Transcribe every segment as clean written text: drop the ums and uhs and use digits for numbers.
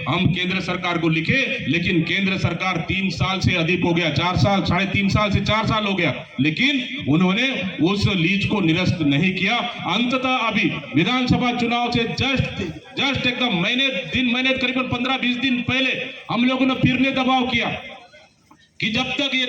हम केंद्र सरकार को लिखे, लेकिन केंद्र सरकार 3 साल से अधिक हो गया, 4 साल, 3.5 साल से 4 साल हो गया, लेकिन उन्होंने उस लीज को निरस्त नहीं किया। अंततः अभी विधानसभा चुनाव से जस्ट एकदम महीने करीबन 15-20 दिन पहले हम लोगों ने फिर ने दबाव किया कि जब तक ये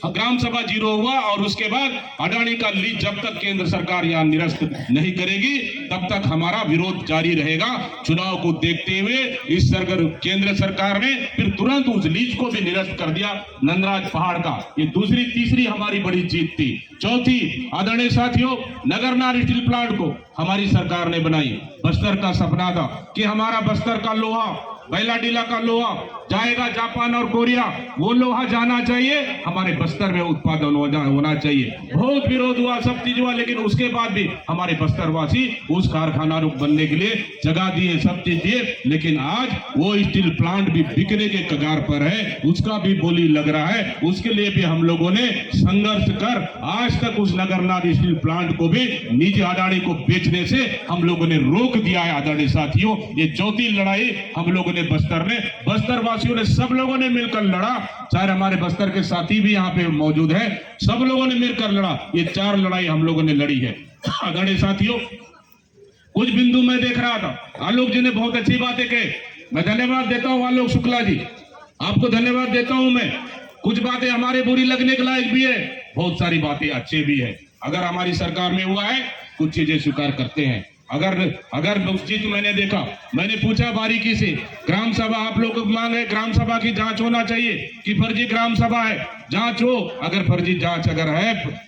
ग्राम सभा 0 हुआ और उसके बाद अडानी का लीज जब तक केंद्र सरकार यहाँ निरस्त नहीं करेगी तब तक हमारा विरोध जारी रहेगा। चुनाव को देखते हुए इस केंद्र सरकार ने फिर तुरंत उस लीज को भी निरस्त कर दिया, नंदराज पहाड़ का। ये तीसरी हमारी बड़ी जीत थी। चौथी, आदरणीय साथियों, नगरनार स्टील प्लांट को हमारी सरकार ने बनाई। बस्तर का सपना था कि हमारा बस्तर का लोहा, बैलाडीला का लोहा जाएगा जापान और कोरिया, वो लोहा जाना चाहिए, हमारे बस्तर में उत्पादन होना चाहिए। बहुत विरोध हुआ, सब चीज हुआ, लेकिन उसके बाद भी हमारे बस्तरवासी उस कारखाना बनने के लिए जगह दिए, सब चीज दिए, लेकिन आज वो स्टील प्लांट भी बिकने के कगार पर है, उसका भी बोली लग रहा है। उसके लिए भी हम लोगों ने संघर्ष कर आज तक उस नगरनार स्टील प्लांट को भी निजी अडानी को बेचने से हम लोगों ने रोक दिया है। आदरणीय साथियों, ये चौथी लड़ाई हम लोगों ने बस्तर वासियों ने, सब लोगों ने मिलकर लड़ा, चाहे हमारे बस्तर के साथी भी यहाँ पे मौजूद है, सब लोगों ने मिलकर लड़ा। ये 4 लड़ाई हम लोगों ने लड़ी है। आदरणीय साथियों, कुछ बिंदु मैं देख रहा था, आलोक जी ने बहुत अच्छी बातें कही, मैं धन्यवाद देता हूं आलोक शुक्ला जी, आपको धन्यवाद देता हूं मैं। कुछ बातें हमारे बुरी लगने के लायक भी है, बहुत सारी बातें अच्छे भी है। अगर हमारी सरकार में हुआ है, कुछ चीजें स्वीकार करते हैं। अगर उस चीज मैंने पूछा बारीकी से, ग्राम सभा आप लोगों की मांग है, ग्राम सभा की जांच होना चाहिए कि फर्जी ग्राम सभा है, जांच हो, अगर फर्जी जांच है,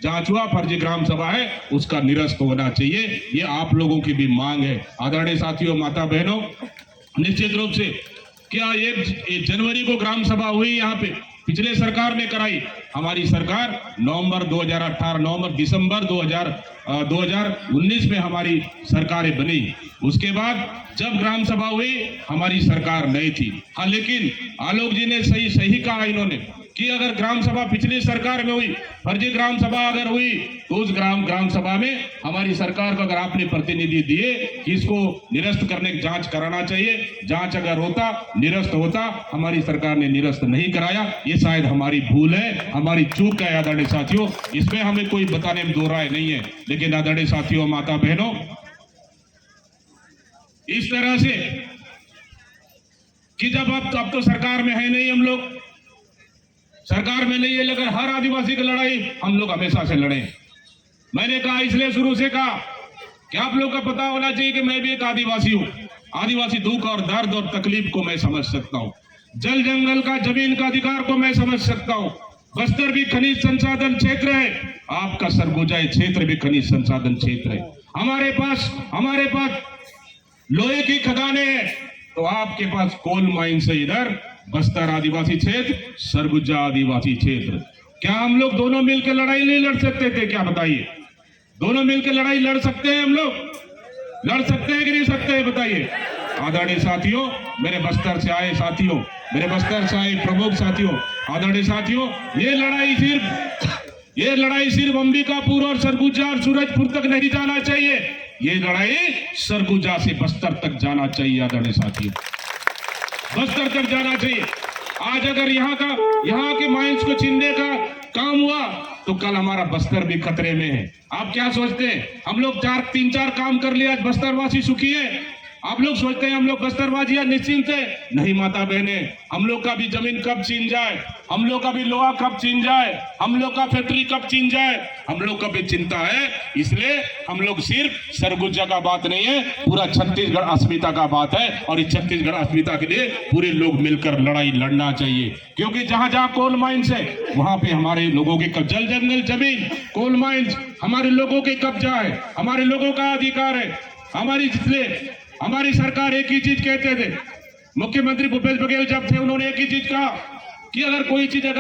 जांच हुआ, फर्जी ग्राम सभा है, उसका निरस्त होना चाहिए। ये आप लोगों की भी मांग है। आदरणीय साथियों, माता बहनों, निश्चित रूप से क्या 1 जनवरी को ग्राम सभा हुई यहाँ पे, पिछले सरकार ने कराई। हमारी सरकार दिसंबर 2019 में हमारी सरकारें बनी। उसके बाद जब ग्राम सभा हुई हमारी सरकार नहीं थी। हाँ, लेकिन आलोक जी ने सही कहा इन्होंने कि अगर ग्राम सभा पिछली सरकार में हुई, फर्जी ग्राम सभा अगर हुई, तो उस ग्राम सभा में हमारी सरकार को अगर आपने प्रतिनिधि दिए कि इसको निरस्त करने की जांच कराना चाहिए, जांच अगर होता, निरस्त होता, हमारी सरकार ने निरस्त नहीं कराया। ये शायद हमारी भूल है, हमारी चूक है। आदरणीय साथियों, इसमें हमें कोई बताने में दो राय नहीं है, लेकिन आदरणीय साथियों, माता बहनों, इस तरह से कि जब अब तो सरकार में है नहीं, हम लोग सरकार में नहीं है, लेकिन हर आदिवासी की लड़ाई हम लोग हमेशा से लड़े। मैंने कहा, इसलिए शुरू से कहा कि आप लोग का पता होना चाहिए कि मैं भी एक आदिवासी हूं। आदिवासी दुख और दर्द और तकलीफ को मैं समझ सकता हूं, जल जंगल का, जमीन का अधिकार को मैं समझ सकता हूं। बस्तर भी खनिज संसाधन क्षेत्र है, आपका सरगुजा क्षेत्र भी खनिज संसाधन क्षेत्र है। हमारे पास लोहे की खदानें हैं, तो आपके पास कोल माइंस है। इधर बस्तर आदिवासी क्षेत्र, सरगुजा आदिवासी क्षेत्र। क्या हम लोग दोनों मिलकर लड़ाई नहीं लड़ सकते थे? क्या बताइए, दोनों मिलकर लड़ाई लड़ सकते हैं? हम लोग लड़ सकते हैं कि नहीं सकते हैं? बताइए। आदरणीय साथियों, मेरे बस्तर से आए साथियों, मेरे बस्तर से आए प्रमुख साथियों, आदरणीय साथियों, ये लड़ाई सिर्फ अंबिकापुर और सरगुजा और सूरजपुर तक नहीं जाना चाहिए, ये लड़ाई सरगुजा से बस्तर तक जाना चाहिए। आदरणीय साथियों, बस्तर तक जाना चाहिए। आज अगर यहाँ के माइंस को छीनने का काम हुआ तो कल हमारा बस्तर भी खतरे में है। आप क्या सोचते हैं, हम लोग 3-4 काम कर लिया, आज बस्तरवासी सुखी है? आप लोग सोचते हैं हम लोग बस्तरवासी निश्चिंत है? नहीं माता बहने, हम लोग का भी जमीन कब छीन जाए, हम लोग का भी लोहा कब छीन जाए, हम लोग का फैक्ट्री कब छीन जाए, हम लोग का भी चिंता है। इसलिए हम लोग सिर्फ सरगुजा का बात नहीं है, पूरा छत्तीसगढ़ अस्मिता का बात है, और इस छत्तीसगढ़ अस्मिता के लिए पूरे लोग मिलकर लड़ाई लड़ना चाहिए। क्योंकि जहां जहां कोल माइंस है वहां पे हमारे लोगों के जल जंगल, जमीन, कोल माइंस हमारे लोगों के कब्जा है, हमारे लोगों का अधिकार है। हमारी सरकार एक ही चीज कहते थे, मुख्यमंत्री भूपेश बघेल जब थे, उन्होंने एक ही चीज कहा कि अगर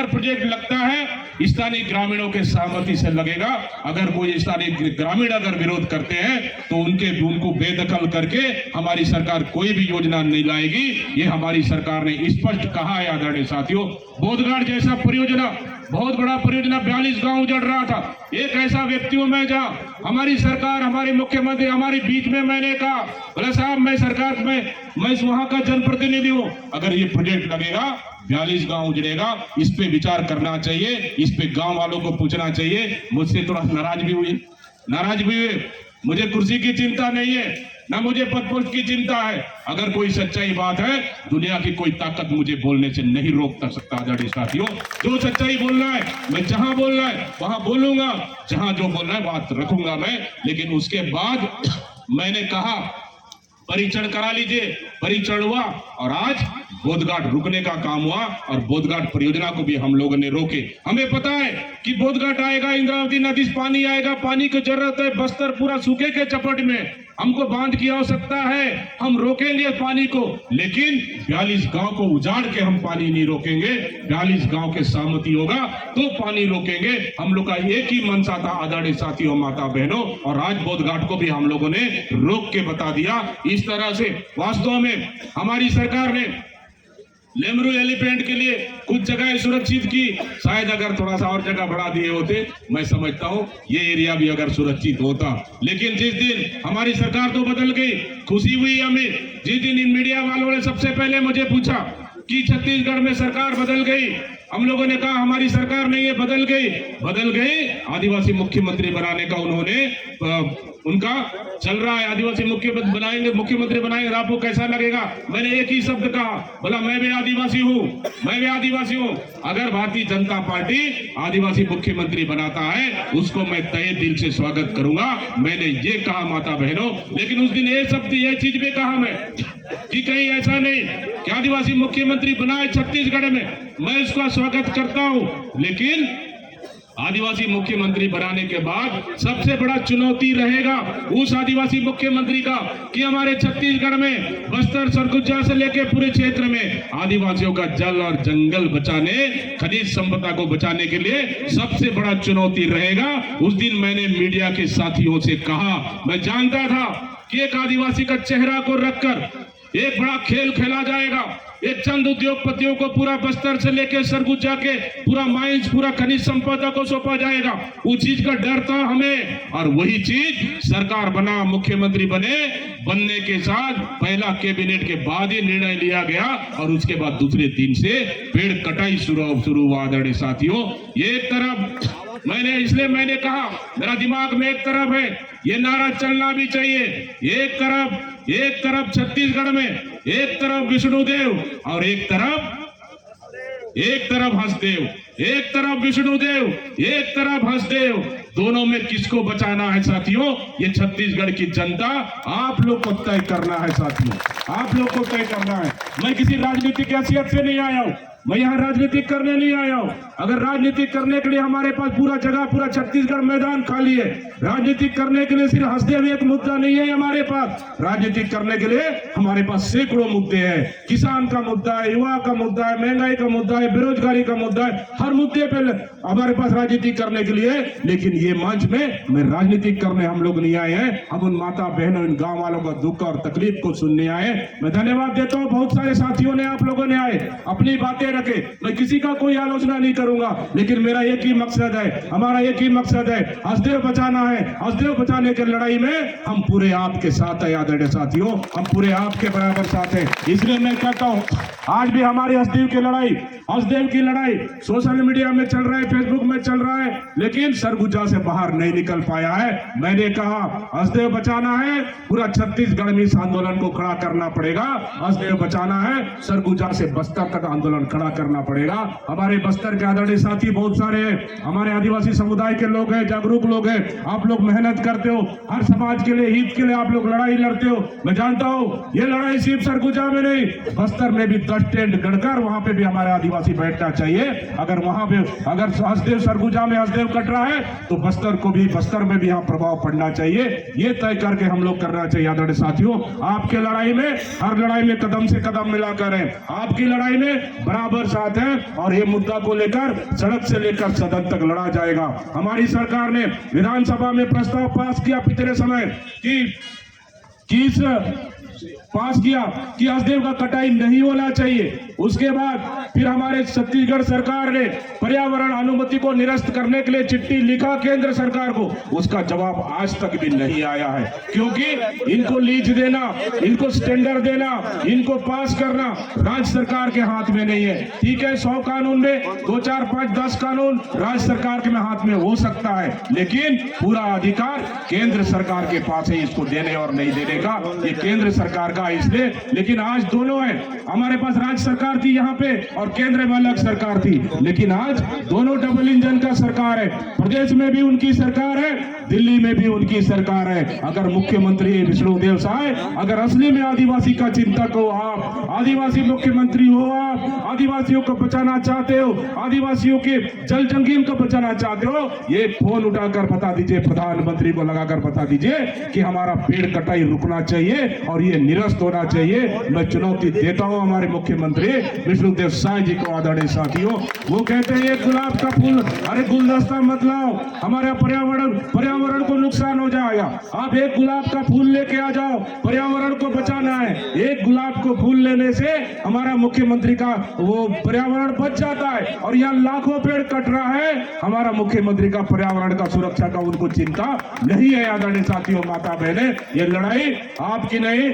प्रोजेक्ट लगता है, स्थानीय ग्रामीणों के सहमति से लगेगा। अगर कोई स्थानीय ग्रामीण अगर विरोध करते हैं तो उनको बेदखल करके हमारी सरकार कोई भी योजना नहीं लाएगी। ये हमारी सरकार ने स्पष्ट कहा है। आदरणीय साथियों, बोधघाट जैसा परियोजना बहुत बड़ा परियोजना 42 गांव उजड़ रहा था। एक ऐसा व्यक्ति हूं मैं जहां हमारी सरकार, हमारे मुख्यमंत्री हमारे बीच में, मैंने कहा बोला साहब मैं सरकार में, मैं वहां का जनप्रतिनिधि हूं, अगर ये प्रोजेक्ट लगेगा 42 गांव उजड़ेगा, इस पे विचार करना चाहिए, इस पे गांव वालों को पूछना चाहिए। मुझसे थोड़ा नाराज भी हुए। मुझे कुर्सी की चिंता नहीं है, ना मुझे पद पोस्ट की चिंता है। अगर कोई सच्चाई बात है, दुनिया की कोई ताकत मुझे बोलने से नहीं रोक सकता। आदरणीय साथियों, जो सच्चाई बोलना है मैं जहां बोलना है वहां बोलूंगा, जहां जो बोलना है बात रखूंगा मैं। लेकिन उसके बाद मैंने कहा परीक्षण करा लीजिए, परीक्षण हुआ और आज बोधघाट रुकने का काम हुआ और बोधघाट परियोजना को भी हम लोगों ने रोके। हमें पता है कि बोधघाट आएगा, इंद्रावती नदी से पानी आएगा, पानी की जरूरत है, बस्तर पूरा सूखे के चपट में, हमको बांध की आवश्यकता है, हम रोकेंगे पानी को, लेकिन 42 गांव को उजाड़ के हम पानी नहीं रोकेंगे। 42 गांव के सहमति होगा तो पानी रोकेंगे। हम लोग का एक ही मंशा था आदरणीय साथियों, माता बहनों, और आज बोधघाट को भी हम लोगों ने रोक के बता दिया। इस तरह से वास्तव में हमारी सरकार ने लेमरू एलिफेंट के लिए कुछ जगह सुरक्षित की, शायद अगर थोड़ा सा और जगह बढ़ा दिए होते, मैं समझता हूं ये एरिया भी अगर सुरक्षित होता। लेकिन जिस दिन हमारी सरकार तो बदल गई, खुशी हुई हमें जिस दिन इन मीडिया वालों ने सबसे पहले मुझे पूछा कि छत्तीसगढ़ में सरकार बदल गई, हम लोगों ने कहा हमारी सरकार नहीं है, बदल गई। आदिवासी मुख्यमंत्री बनाने का उन्होंने उनका चल रहा है, आदिवासी मुख्यमंत्री बनाएंगे, आपको कैसा लगेगा? मैंने एक ही शब्द कहा, बोला मैं भी आदिवासी हूँ। अगर भारतीय जनता पार्टी आदिवासी मुख्यमंत्री बनाता है उसको मैं तहे दिल से स्वागत करूंगा, मैंने ये कहा माता बहनों। लेकिन उस दिन ये चीज भी कहा मैं कि कहीं ऐसा नहीं कि आदिवासी मुख्यमंत्री बनाए छत्तीसगढ़ में, मैं उसका स्वागत करता हूं। लेकिन आदिवासी मुख्यमंत्री बनाने के बाद सबसे बड़ा चुनौती रहेगा उस आदिवासी मुख्यमंत्री का कि हमारे छत्तीसगढ़ में बस्तर सरगुजा से लेकर पूरे क्षेत्र में आदिवासियों का जल और जंगल बचाने, खनिज संपदा को बचाने के लिए सबसे बड़ा चुनौती रहेगा। उस दिन मैंने मीडिया के साथियों से कहा, मैं जानता था कि एक आदिवासी का चेहरा को रखकर एक बड़ा खेल खेला जाएगा, एक चंद उद्योगपतियों को पूरा बस्तर से लेकर सरगुजा के पूरा माइंस, पूरा खनिज संपदा को सौंपा जाएगा। उस चीज का डर था हमें, और वही चीज सरकार बना, मुख्यमंत्री बनने के साथ पहला कैबिनेट के बाद ही निर्णय लिया गया और उसके बाद दूसरे दिन से पेड़ कटाई शुरू हुआ। आदरणीय साथियों, एक तरफ मैंने कहा मेरा दिमाग में एक तरफ है, ये नारा चलना भी चाहिए, एक तरफ छत्तीसगढ़ में एक तरफ विष्णुदेव और एक तरफ हंसदेव, एक तरफ विष्णुदेव, एक तरफ हंसदेव, दोनों में किसको बचाना है साथियों? ये छत्तीसगढ़ की जनता आप लोग को तय करना है साथियों, आप लोग को तय करना है। मैं किसी राजनीतिक हैसियत से नहीं आया हूं, मैं यहाँ राजनीतिक करने नहीं आया हूँ। अगर राजनीतिक करने के लिए हमारे पास पूरा छत्तीसगढ़ मैदान खाली है, राजनीतिक करने के लिए सिर्फ हंसदेव एक मुद्दा नहीं है हमारे पास, राजनीतिक करने के लिए हमारे पास सैकड़ों मुद्दे हैं। किसान का मुद्दा है, युवा का मुद्दा है, महंगाई का मुद्दा है, बेरोजगारी का मुद्दा है, हर मुद्दे पे हमारे पास राजनीति करने के लिए। लेकिन ये मंच में राजनीतिक करने हम लोग नहीं आए हैं, हम उन माता बहनों, इन गाँव वालों का दुख और तकलीफ को सुनने आए। मैं धन्यवाद देता हूँ, बहुत सारे साथियों ने, आप लोगों ने आए अपनी बातें रखे, मैं किसी का कोई आलोचना नहीं करूंगा, लेकिन मेरा एक ही मकसद है, हमारा एक ही मकसद है, हंसदेव बचाना है। हंसदेव बचाने की लड़ाई में हम पूरे आपके साथ है आदरणीय साथियों, हम पूरे आपके बराबर साथ हैं। इसलिए मैं कहता हूं आज भी हमारी हंसदेव की लड़ाई सोशल मीडिया में चल रहा है, फेसबुक में चल रहा है, लेकिन सरगुजा से बाहर नहीं निकल पाया है। मैंने कहा हंसदेव बचाना है, पूरा छत्तीसगढ़ में इस आंदोलन को खड़ा करना पड़ेगा। हंसदेव बचाना है, सरगुजा से बस्तर तक आंदोलन खड़ा करना पड़ेगा। हमारे बस्तर के आदरणीय साथी बहुत सारे हैं, हमारे आदिवासी समुदाय के लोग हैं, जागरूक लोग हैं, आप लोग मेहनत करते हो, हर समाज के लिए, हित के लिए आप लोग लड़ाई लड़ते हो। मैं जानता हूं ये लड़ाई सिर्फ सरगुजा में नहीं, बस्तर में भी 10 टेंट गढ़कर वहां पे भी हमारे आदिवासी बैठना चाहिए। अगर वहां पे अगर हंसदेव सरगुजा में हंसदेव कट रहा है तो बस्तर में भी यहाँ प्रभाव पड़ना चाहिए। ये तय करके हम लोग करना चाहिए। आदरणीय साथियों, आपके लड़ाई में, हर लड़ाई में कदम से कदम मिलाकर है, आपकी लड़ाई में बराबर साथ है, और ये मुद्दा को लेकर सड़क से लेकर सदन तक लड़ा जाएगा। हमारी सरकार ने विधानसभा में प्रस्ताव पास किया पिछले समय कि इस पास किया कि हसदेव का कटाई नहीं होना चाहिए। उसके बाद फिर हमारे छत्तीसगढ़ सरकार ने पर्यावरण अनुमति को निरस्त करने के लिए चिट्ठी लिखा केंद्र सरकार को, उसका जवाब आज तक भी नहीं आया है, क्योंकि इनको लीज देना, इनको स्टैंडर्ड देना, इनको पास करना राज्य सरकार के हाथ में नहीं है। ठीक है, 100 कानून में 2, 4, 5, 10 कानून राज्य सरकार के हाथ में हो सकता है, लेकिन पूरा अधिकार केंद्र सरकार के पास है इसको देने और नहीं देने का। ये केंद्र सरकार का इसलिए, लेकिन आज दोनों है। हमारे पास राज्य सरकार थी यहाँ पे और केंद्र में अलग सरकार थी, लेकिन आज दोनों डबल इंजन का सरकार है। प्रदेश में भी उनकी सरकार है, दिल्ली में भी उनकी सरकार है। अगर मुख्यमंत्री विष्णुदेव साय अगर असली में आदिवासी का चिंतक हो, आप आदिवासी मुख्यमंत्री हो, आप आदिवासियों को बचाना चाहते हो, आदिवासियों के जल जंगीम को बचाना चाहते हो, ये फोन उठाकर बता दीजिए, प्रधानमंत्री को लगाकर बता दीजिए कि हमारा पेड़ कटाई रुकना चाहिए और ये निरस्त होना चाहिए। मैं चुनौती देता हूं हमारे मुख्यमंत्री विष्णुदेव साय जी को। आदरणीय साथियों, वो कहते हैं एक गुलाब का फूल, अरे गुलदस्ता मत लाओ, हमारा पर्यावरण को नुकसान हो जाएगा। आप एक गुलाब का फूल लेके आ जाओ, पर्यावरण को बचाना है। एक गुलाब को फूल लेने से हमारा मुख्यमंत्री का वो पर्यावरण बच जाता है, और यहाँ लाखों पेड़ कट रहा है। हमारा मुख्यमंत्री का पर्यावरण का सुरक्षा का उनको चिंता नहीं है। आदरणीय साथियों, माता बहने, ये लड़ाई आपकी नहीं,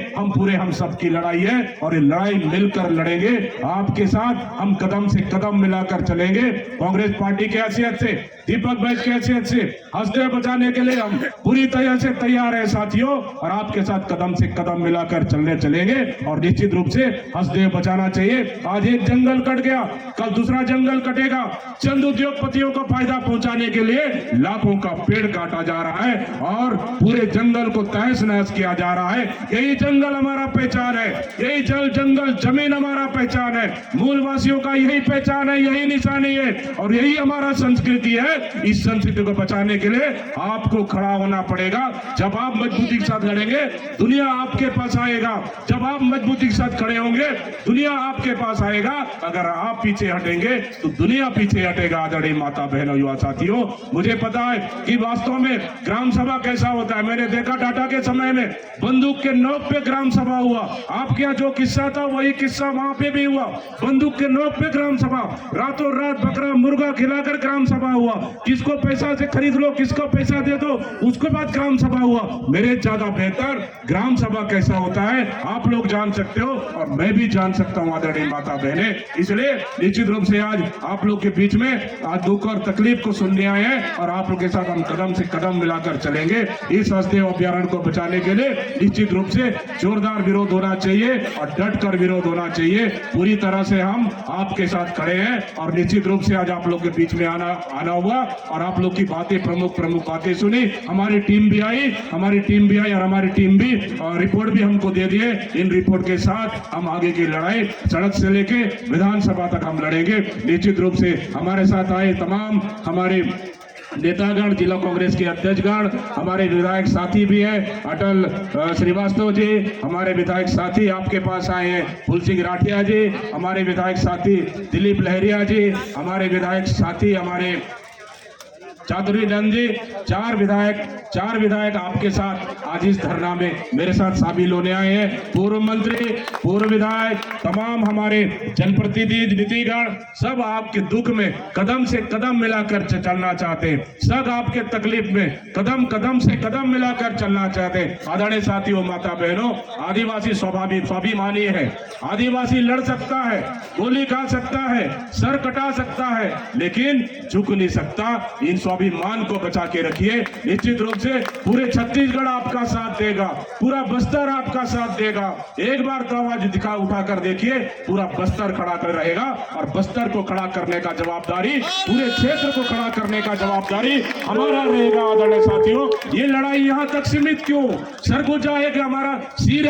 हम सबकी लड़ाई है, और ये लड़ाई मिलकर लड़ेंगे। आपके साथ हम कदम से कदम मिलाकर चलेंगे। कांग्रेस पार्टी की हैसियत से, दीपक बैज की हैसियत से हसदेव बचाने के लिए हम पूरी तरह से तैयार है साथियों, और आपके साथ कदम से कदम मिलाकर चलेंगे। और निश्चित रूप से हसदेव बचाना चाहिए। आज एक जंगल कट गया, कल दूसरा जंगल कटेगा। चंद उद्योगपतियों को फायदा पहुंचाने के लिए लाखों का पेड़ काटा जा रहा है और पूरे जंगल को तहस नहस किया जा रहा है। यही जंगल हमारा पहचान है, यही जंगल जमीन हमारा पहचान है, मूलवासियों का यही पहचान है, यही निशानी है, और यही हमारा संस्कृति है। इस संस्कृति को बचाने के लिए आपको खड़ा होना पड़ेगा। जब आप मजबूती के साथ लड़ेंगे, दुनिया आपके पास आएगा। जब आप मजबूती के साथ खड़े होंगे, दुनिया आपके पास आएगा। अगर आप पीछे हटेंगे तो दुनिया पीछे हटेगा। आदरणीय माता बहनों, युवा साथियों, मुझे पता है कि वास्तव में ग्राम सभा कैसा होता है। मैंने देखा टाटा के समय में बंदूक के नोक पे ग्राम सभा हुआ। आपके यहाँ जो किस्सा था वही किस्सा वहां पे भी हुआ। बंदूक के नोक पे ग्राम सभा, रातों रात बकरा मुर्गा खिलाकर ग्राम सभा हुआ। किसको पैसा से खरीद लो, किसको पैसा दे दो, उसके बाद ग्राम सभा हुआ। मेरे ज्यादा बेहतर ग्राम सभा कैसा होता है आप लोग जान सकते हो, और मैं भी जान सकता हूं। आदरणीय माता बहने, इसलिए निश्चित रूप से आज आप लोग के बीच में आज दुख और तकलीफ को सुनने आए हैं, और आप लोग के साथ हम कदम से कदम मिलाकर चलेंगे। इस हसदेव अभ्यारण्य को बचाने के लिए निश्चित रूप से जोरदार विरोध होना चाहिए और डट कर विरोध होना चाहिए। पूरी तरह से हम आपके साथ खड़े हैं, और निश्चित रूप से आज आप लोग के बीच में आना हुआ, और आप लोग की बातें प्रमुख बातें सुनी। हमारी टीम भी आई और हमारी टीम भी रिपोर्ट भी हमको दे दिए। इन रिपोर्ट के साथ हम आगे की लड़ाई सड़क से लेके विधानसभा तक हम लड़ेंगे। निश्चित रूप से हमारे साथ आए तमाम हमारे नेतागण, जिला कांग्रेस के अध्यक्षगण, हमारे विधायक साथी भी हैं, अटल श्रीवास्तव जी हमारे विधायक साथी आपके पास आए हैं, फूल सिंह राठिया जी हमारे विधायक साथी, दिलीप लहरिया जी हमारे विधायक साथी, हमारे चौधरी नंद जी, चार विधायक आपके साथ आज इस धरना में मेरे साथ शामिल होने आए हैं। पूर्व मंत्री, पूर्व विधायक, तमाम हमारे जनप्रतिनिधि, नीतिगण, सब आपके दुख में कदम से कदम मिलाकर चलना चाहते हैं। सब आपके तकलीफ में कदम से कदम मिलाकर चलना चाहते हैं। आदरणीय साथियों, माता बहनों, आदिवासी स्वाभिमानी है। आदिवासी लड़ सकता है, गोली खा सकता है, सर कटा सकता है, लेकिन झुक नहीं सकता। इन स्वाभिमान को बचा के रखिए। निश्चित रूप से पूरे छत्तीसगढ़ आपका साथ देगा, पूरा बस्तर आपका साथ देगा। एक बार तो आवाज उठाकर देखिए, पूरा बस्तर खड़ा कर रहेगा, और बस्तर को खड़ा करने का जवाबदारी, पूरे क्षेत्र को खड़ा करने का जवाबदारी हमारा रहेगा। आदरणीय साथियों, ये लड़ाई यहां तक सीमित क्यों? सरगुजा है कि हमारा सिर है